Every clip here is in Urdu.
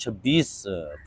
26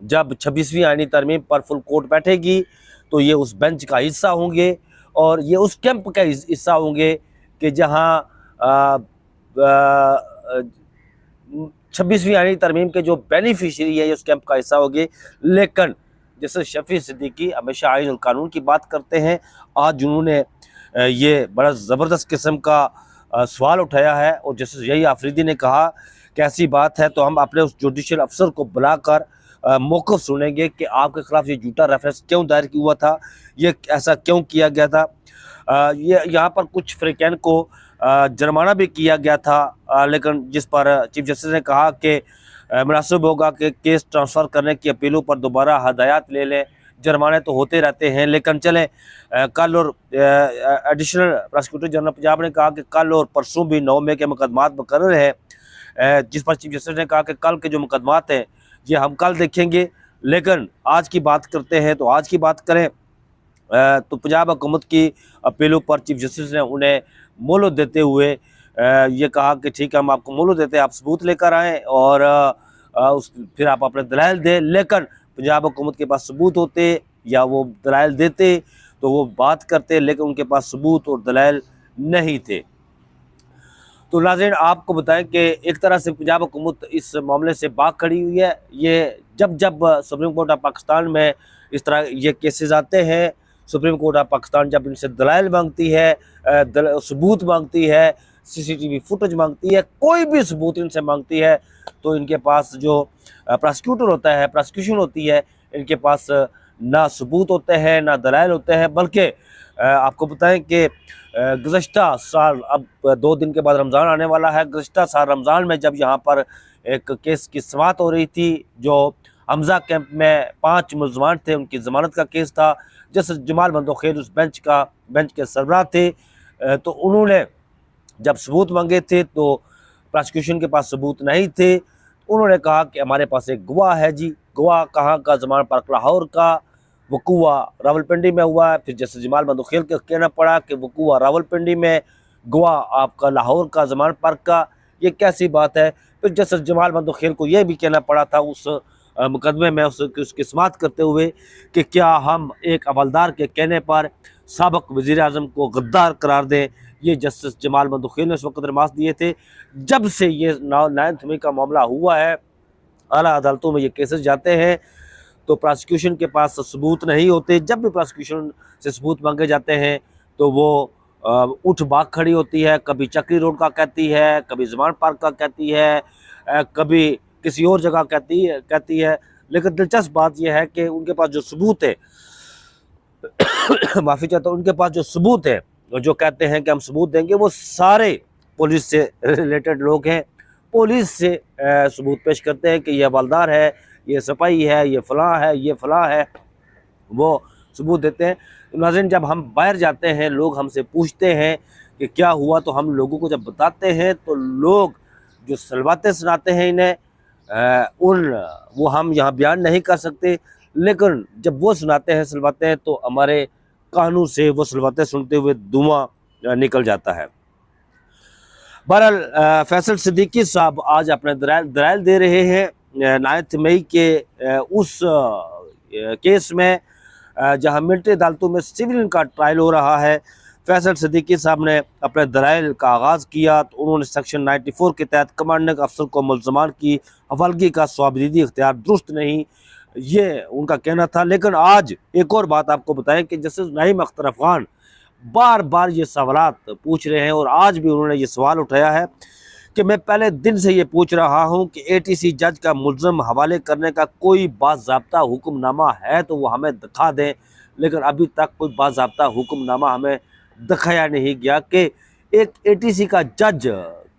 جب 26ویں آئینی ترمیم پر فل کورٹ بیٹھے گی تو یہ اس بینچ کا حصہ ہوں گے اور یہ اس کیمپ کا حصہ ہوں گے کہ جہاں 26ویں آئینی ترمیم کے جو بینیفیشری ہے یہ اس کیمپ کا حصہ ہوگی۔ لیکن جیسے شفیع صدیقی ہمیشہ آئین اور قانون کی بات کرتے ہیں، آج انہوں نے یہ بڑا زبردست قسم کا سوال اٹھایا ہے، اور جیسے یہی آفریدی نے کہا کہ ایسی بات ہے تو ہم اپنے اس جوڈیشل افسر کو بلا کر موقف سنیں گے کہ آپ کے خلاف یہ جھوٹا ریفرنس کیوں دائر ہوا تھا، یہ ایسا کیوں کیا گیا تھا۔ یہاں پر کچھ فریقین کو جرمانہ بھی کیا گیا تھا، لیکن جس پر چیف جسٹس نے کہا کہ مناسب ہوگا کہ کیس ٹرانسفر کرنے کی اپیلوں پر دوبارہ ہدایات لے لیں، جرمانے تو ہوتے رہتے ہیں لیکن چلیں کل، اور ایڈیشنل پراسیکیوٹر جنرل پنجاب نے کہا کہ کل اور پرسوں بھی 9 مئی کے مقدمات مقرر ہیں، جس پر چیف جسٹس نے کہا کہ کل کے جو مقدمات ہیں یہ ہم کل دیکھیں گے، لیکن آج کی بات کرتے ہیں تو آج کی بات کریں تو پنجاب حکومت کی اپیلوں پر چیف جسٹس نے انہیں مہلت دیتے ہوئے یہ کہا کہ ٹھیک ہے ہم آپ کو مہلت دیتے ہیں، آپ ثبوت لے کر آئیں اور پھر آپ اپنے دلائل دیں، لیکن پنجاب حکومت کے پاس ثبوت ہوتے یا وہ دلائل دیتے تو وہ بات کرتے، لیکن ان کے پاس ثبوت اور دلائل نہیں تھے۔ تو ناظرین آپ کو بتائیں کہ ایک طرح سے پنجاب حکومت اس معاملے سے باغ کھڑی ہوئی ہے۔ یہ جب سپریم کورٹ آف پاکستان میں اس طرح یہ کیسز آتے ہیں، سپریم کورٹ آف پاکستان جب ان سے دلائل مانگتی ہے، ثبوت مانگتی ہے، CCTV فوٹیج مانگتی ہے، کوئی بھی ثبوت ان سے مانگتی ہے، تو ان کے پاس جو پراسیکیوٹر ہوتا ہے، پراسیکیوشن ہوتی ہے، ان کے پاس نہ ثبوت ہوتے ہیں نہ دلائل ہوتے ہیں، بلکہ آپ کو بتائیں کہ گزشتہ سال، اب 2 دن کے بعد رمضان آنے والا ہے، گزشتہ سال رمضان میں جب یہاں پر ایک کیس کی سماعت ہو رہی تھی، جو حمزہ کیمپ میں 5 ملزمان تھے، ان کی ضمانت کا کیس تھا، جسٹس جمال بندوخیل اس بینچ کے سربراہ تھے، تو انہوں نے جب ثبوت مانگے تھے تو پراسیکیوشن کے پاس ثبوت نہیں تھے، انہوں نے کہا کہ ہمارے پاس ایک گواہ ہے جی، گواہ کہاں کا، ضمانت پارک لاہور کا، وقوع راولپنڈی میں ہوا ہے۔ پھر جیسے جمال بندوخیل کے کہنا پڑا کہ وقوع راولپنڈی میں، گواہ آپ کا لاہور کا، ضمانت پارک کا، یہ کیسی بات ہے۔ پھر جیسے جمال بندوخیل کو یہ بھی کہنا پڑا تھا اس مقدمے میں اس کی سماعت کرتے ہوئے کہ کیا ہم ایک عملدار کے کہنے پر سابق وزیر اعظم کو غدار قرار دیں۔ یہ جسٹس جمال بندوخیل نے اس وقت درخواست دیے تھے۔ جب سے یہ 9 مئی کا معاملہ ہوا ہے، اعلیٰ عدالتوں میں یہ کیسز جاتے ہیں تو پراسیکیوشن کے پاس ثبوت نہیں ہوتے۔ جب بھی پراسیکیوشن سے ثبوت مانگے جاتے ہیں تو وہ اٹھ بھاگ کھڑی ہوتی ہے، کبھی چکری روڈ کا کہتی ہے، کبھی ضمانت پارک کا کہتی ہے، کبھی کسی اور جگہ کہتی ہے، لیکن دلچسپ بات یہ ہے کہ ان کے پاس جو ثبوت ہے معافی چاہتا ہوں، ان کے پاس جو ثبوت ہے، جو کہتے ہیں کہ ہم ثبوت دیں گے، وہ سارے پولیس سے ریلیٹڈ لوگ ہیں، پولیس سے ثبوت پیش کرتے ہیں کہ یہ حوالدار ہے، یہ سپاہی ہے، یہ فلاں ہے، یہ فلاں ہے، وہ ثبوت دیتے ہیں۔ ناظرین جب ہم باہر جاتے ہیں، لوگ ہم سے پوچھتے ہیں کہ کیا ہوا، تو ہم لوگوں کو جب بتاتے ہیں تو لوگ جو سلواتیں سناتے ہیں انہیں، وہ ہم یہاں بیان نہیں کر سکتے، لیکن جب وہ سناتے ہیں سلواتیں تو ہمارے کانوں سے وہ سلواتیں سنتے ہوئے دھواں نکل جاتا ہے۔ بہرحال فیصل صدیقی صاحب آج اپنے دلائل دے رہے ہیں 9 مئی کے اس کیس میں جہاں ملٹری عدالتوں میں سول کا ٹرائل ہو رہا ہے۔ فیصل صدیقی صاحب نے اپنے دلائل کا آغاز کیا تو انہوں نے سیکشن 94 کے تحت کمانڈنگ افسر کو ملزمان کی حوالگی کا صوابدیدی اختیار درست نہیں، یہ ان کا کہنا تھا۔ لیکن آج ایک اور بات آپ کو بتائیں کہ جسٹس نعیم اختر افغان بار بار یہ سوالات پوچھ رہے ہیں، اور آج بھی انہوں نے یہ سوال اٹھایا ہے کہ میں پہلے دن سے یہ پوچھ رہا ہوں کہ ATC جج کا ملزم حوالے کرنے کا کوئی باضابطہ حکم نامہ ہے تو وہ ہمیں دکھا دیں، لیکن ابھی تک کوئی باضابطہ حکم نامہ ہمیں دکھایا نہیں گیا کہ ایک ATC کا جج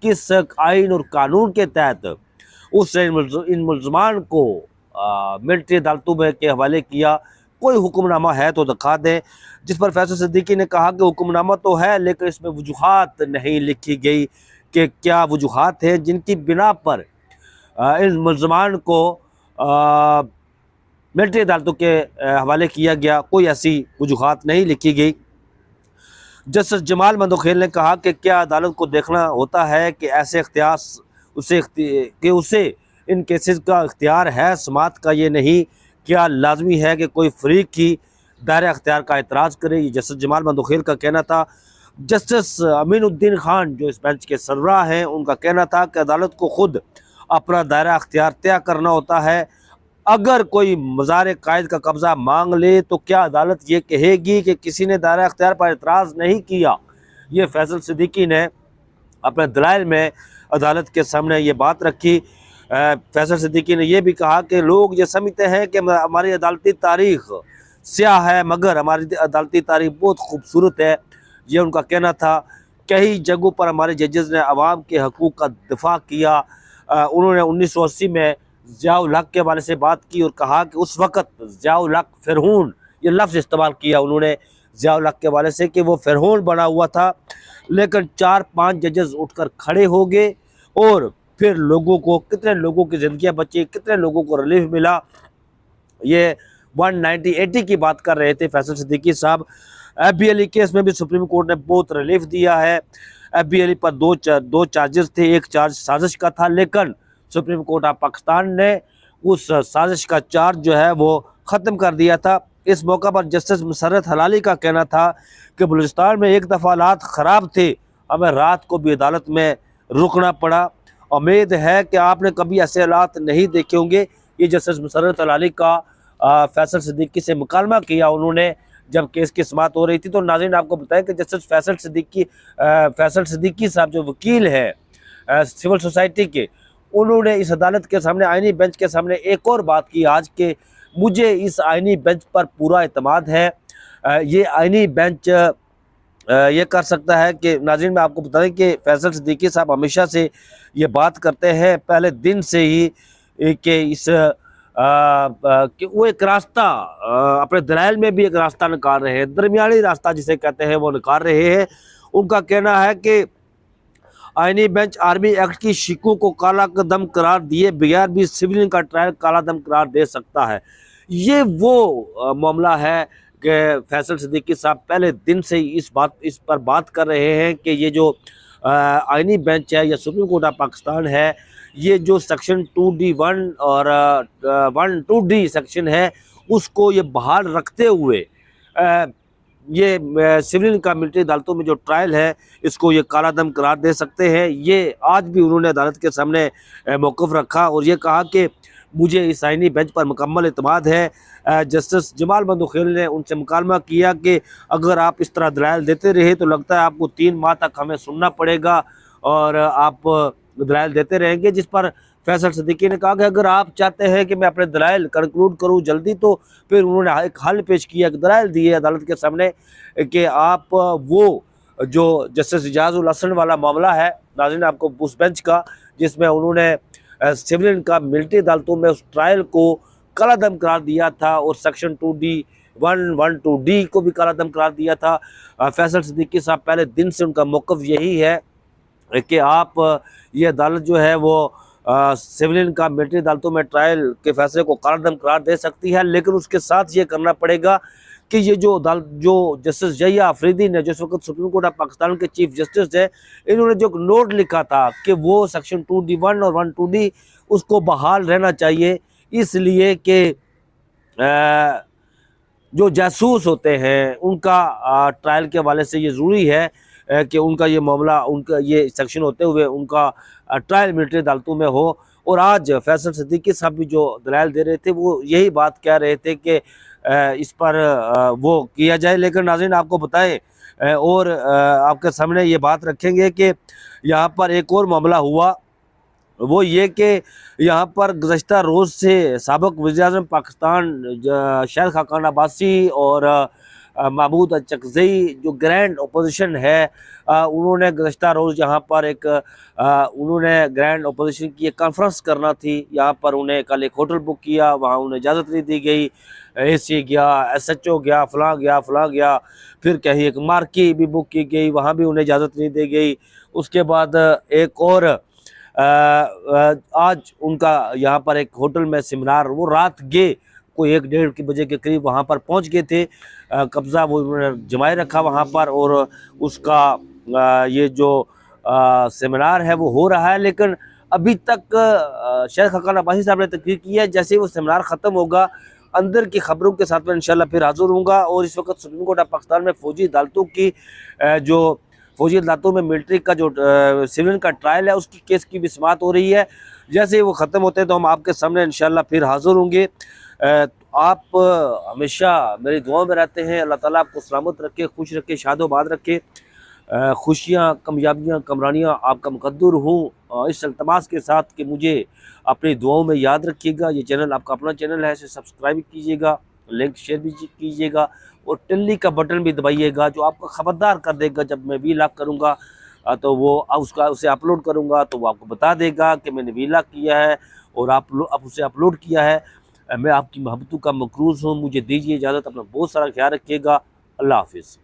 کس آئین اور قانون کے تحت اس نے ان ملزمان کو ملٹری عدالتوں میں کے حوالے کیا، کوئی حکم نامہ ہے تو دکھا دیں۔ جس پر فیصل صدیقی نے کہا کہ حکم نامہ تو ہے لیکن اس میں وجوہات نہیں لکھی گئی کہ کیا وجوہات ہیں جن کی بنا پر ان ملزمان کو ملٹری عدالتوں کے حوالے کیا گیا، کوئی ایسی وجوہات نہیں لکھی گئی۔ جسٹس جمال بندوخیل نے کہا کہ کیا عدالت کو دیکھنا ہوتا ہے کہ ایسے اختیار اسے ان کیسز کا اختیار ہے سماعت کا، یہ نہیں کیا لازمی ہے کہ کوئی فریق کی دائرہ اختیار کا اعتراض کرے؟ یہ جسٹس جمال بندوخیل کا کہنا تھا۔ جسٹس امین الدین خان جو اس بینچ کے سربراہ ہیں، ان کا کہنا تھا کہ عدالت کو خود اپنا دائرہ اختیار طے کرنا ہوتا ہے۔ اگر کوئی مزار قائد کا قبضہ مانگ لے تو کیا عدالت یہ کہے گی کہ کسی نے دائرہ اختیار پر اعتراض نہیں کیا؟ یہ فیصل صدیقی نے اپنے دلائل میں عدالت کے سامنے یہ بات رکھی۔ فیصل صدیقی نے یہ بھی کہا کہ لوگ یہ سمجھتے ہیں کہ ہماری عدالتی تاریخ سیاہ ہے، مگر ہماری عدالتی تاریخ بہت خوبصورت ہے، یہ ان کا کہنا تھا۔ کئی جگہوں پر ہمارے ججز نے عوام کے حقوق کا دفاع کیا۔ انہوں نے 1980 میں ضیاء الحق کے حوالے سے بات کی اور کہا کہ اس وقت ضیاء الحق فرعون، یہ لفظ استعمال کیا انہوں نے ضیاء الحق کے حوالے سے کہ وہ فرعون بنا ہوا تھا، لیکن 4-5 ججز اٹھ کر کھڑے ہو گئے اور پھر لوگوں کو، کتنے لوگوں کی زندگیاں بچی، کتنے لوگوں کو ریلیف ملا۔ یہ 190-80 کی بات کر رہے تھے فیصل صدیقی صاحب۔ ایف بی علی کیس میں بھی سپریم کورٹ نے بہت ریلیف دیا ہے۔ ایف بی علی پر دو چارجز تھے، ایک چارج سازش کا تھا، لیکن سپریم کورٹ آف پاکستان نے اس سازش کا چارج جو ہے وہ ختم کر دیا تھا۔ اس موقع پر جسٹس مسرت حلالی کا کہنا تھا کہ بلوچستان میں ایک دفعہ حالات خراب تھے، ہمیں رات کو بھی عدالت میں رکنا پڑا، امید ہے کہ آپ نے کبھی ایسے حالات نہیں دیکھے ہوں گے۔ یہ جسٹس مسرت حلالی کا فیصل صدیقی سے مکالمہ کیا انہوں نے جب کیس کی سماعت ہو رہی تھی۔ تو ناظرین آپ کو بتائیں کہ جسٹس فیصل صدیقی صاحب جو وکیل ہیں سول سوسائٹی کے، انہوں نے اس عدالت کے سامنے، آئینی بینچ کے سامنے ایک اور بات کی آج کہ مجھے اس آئینی بینچ پر پورا اعتماد ہے، یہ آئینی بینچ یہ کر سکتا ہے کہ ناظرین میں آپ کو بتا دیں کہ فیصل صدیقی صاحب ہمیشہ سے یہ بات کرتے ہیں پہلے دن سے ہی کہ کہ وہ ایک راستہ اپنے دلائل میں بھی ایک راستہ نکال رہے ہیں، درمیانی راستہ جسے کہتے ہیں وہ نکال رہے ہیں۔ ان کا کہنا ہے کہ آئینی بینچ آرمی ایکٹ کی شکوں کو کالا قدم قرار دیے بغیر بھی سویلین کا ٹرائل کالا قدم قرار دے سکتا ہے۔ یہ وہ معاملہ ہے کہ فیصل صدیقی صاحب پہلے دن سے اس پر بات کر رہے ہیں کہ یہ جو آئینی بینچ ہے یا سپریم کورٹ آف پاکستان ہے، یہ جو سیکشن 2D1 اور 12D سیکشن ہے اس کو یہ بحال رکھتے ہوئے یہ سول کا ملٹری عدالتوں میں جو ٹرائل ہے اس کو یہ کالا دم قرار دے سکتے ہیں۔ یہ آج بھی انہوں نے عدالت کے سامنے موقف رکھا اور یہ کہا کہ مجھے اس آئینی بینچ پر مکمل اعتماد ہے۔ جسٹس جمال بندوخیل نے ان سے مکالمہ کیا کہ اگر آپ اس طرح دلائل دیتے رہے تو لگتا ہے آپ کو 3 ماہ تک ہمیں سننا پڑے گا اور آپ دلائل دیتے رہیں گے، جس پر فیصل صدیقی نے کہا کہ اگر آپ چاہتے ہیں کہ میں اپنے دلائل کنکلوڈ کروں جلدی، تو پھر انہوں نے ایک حل پیش کیا، ایک دلائل دیے عدالت کے سامنے کہ آپ وہ جو جسٹس اجاز الحسن والا معاملہ ہے ناظرین آپ کو اس بینچ کا، جس میں انہوں نے سول کا ملٹری عدالتوں میں اس ٹرائل کو کالا دم قرار دیا تھا اور سیکشن 2D1 کو بھی کالا دم قرار دیا تھا۔ فیصل صدیقی صاحب پہلے دن سے ان کا موقف یہی ہے کہ آپ یہ عدالت جو ہے وہ سویلین کا ملٹری عدالتوں میں ٹرائل کے فیصلے کو کالا دم قرار دے سکتی ہے، لیکن اس کے ساتھ یہ کرنا پڑے گا کہ یہ جو جسٹس یحییٰ آفریدی نے جو اس وقت سپریم کورٹ آف پاکستان کے چیف جسٹس ہیں، انہوں نے جو نوٹ لکھا تھا کہ وہ سیکشن 2D1 اور 12D اس کو بحال رہنا چاہیے، اس لیے کہ جو جاسوس ہوتے ہیں ان کا ٹرائل کے حوالے سے یہ ضروری ہے کہ ان کا یہ معاملہ، ان کا یہ سیکشن ہوتے ہوئے ان کا ٹرائل ملٹری عدالتوں میں ہو۔ اور آج فیصل صدیقی صاحب بھی جو دلائل دے رہے تھے وہ یہی بات کہہ رہے تھے کہ اس پر وہ کیا جائے، لیکن ناظرین آپ کو بتائیں اور آپ کے سامنے یہ بات رکھیں گے کہ یہاں پر ایک اور معاملہ ہوا، وہ یہ کہ یہاں پر گزشتہ روز سے سابق وزیر اعظم پاکستان شاہد خاقان عباسی اور محمود اچکزئی جو گرینڈ اپوزیشن ہے، انہوں نے گزشتہ روز یہاں پر انہوں نے گرینڈ اپوزیشن کی ایک کانفرنس کرنا تھی، یہاں پر انہیں کل ایک ہوٹل بک کیا، وہاں انہیں اجازت نہیں دی گئی، اے سی گیا، ایس ایچ او گیا، فلاں گیا، پھر کہیں ایک مارکی بھی بک کی گئی، وہاں بھی انہیں اجازت نہیں دی گئی۔ اس کے بعد ایک اور آج ان کا یہاں پر ایک ہوٹل میں سیمینار، وہ رات گئے کوئی 1-1:30 بجے کے قریب وہاں پر پہنچ گئے تھے، قبضہ وہ انہوں نے جمائے رکھا وہاں پر، اور اس کا یہ جو سیمینار ہے وہ ہو رہا ہے، لیکن ابھی تک شیخ حقان عباسی صاحب نے تقریر کی ہے. جیسے وہ سیمینار ختم ہوگا اندر کی خبروں کے ساتھ میں انشاءاللہ پھر حاضر ہوں گا. اور اس وقت سپریم کورٹ آف پاکستان میں فوجی عدالتوں کی جو فوجی عدالتوں میں ملٹری کا جو سیون کا ٹرائل ہے اس کی کیس کی بھی سماعت ہو رہی ہے. جیسے وہ ختم ہوتے ہیں تو ہم آپ کے سامنے انشاءاللہ پھر حاضر ہوں گے. آپ ہمیشہ میری دعاؤں میں رہتے ہیں. اللہ تعالیٰ آپ کو سلامت رکھے, خوش رکھے, شاد و آباد رکھے. خوشیاں, کامیابیاں, کمرانیاں آپ کا مقدر ہوں. اس التماس کے ساتھ کہ مجھے اپنی دعاؤں میں یاد رکھیے گا. یہ چینل آپ کا اپنا چینل ہے, اسے سبسکرائب کیجیے گا, لنک شیئر بھی کیجیے گا, اور ٹلی کا بٹن بھی دبائیے گا جو آپ کو خبردار کر دے گا جب میں ویلاگ کروں گا تو وہ اسے اپلوڈ کروں گا تو وہ آپ کو بتا دے گا کہ میں نے ویلاگ کیا ہے اور آپ اسے اپلوڈ کیا ہے. میں آپ کی محبتوں کا مقروض ہوں. مجھے دیجیے اجازت. اپنا بہت سارا خیال رکھیے گا. اللہ حافظ.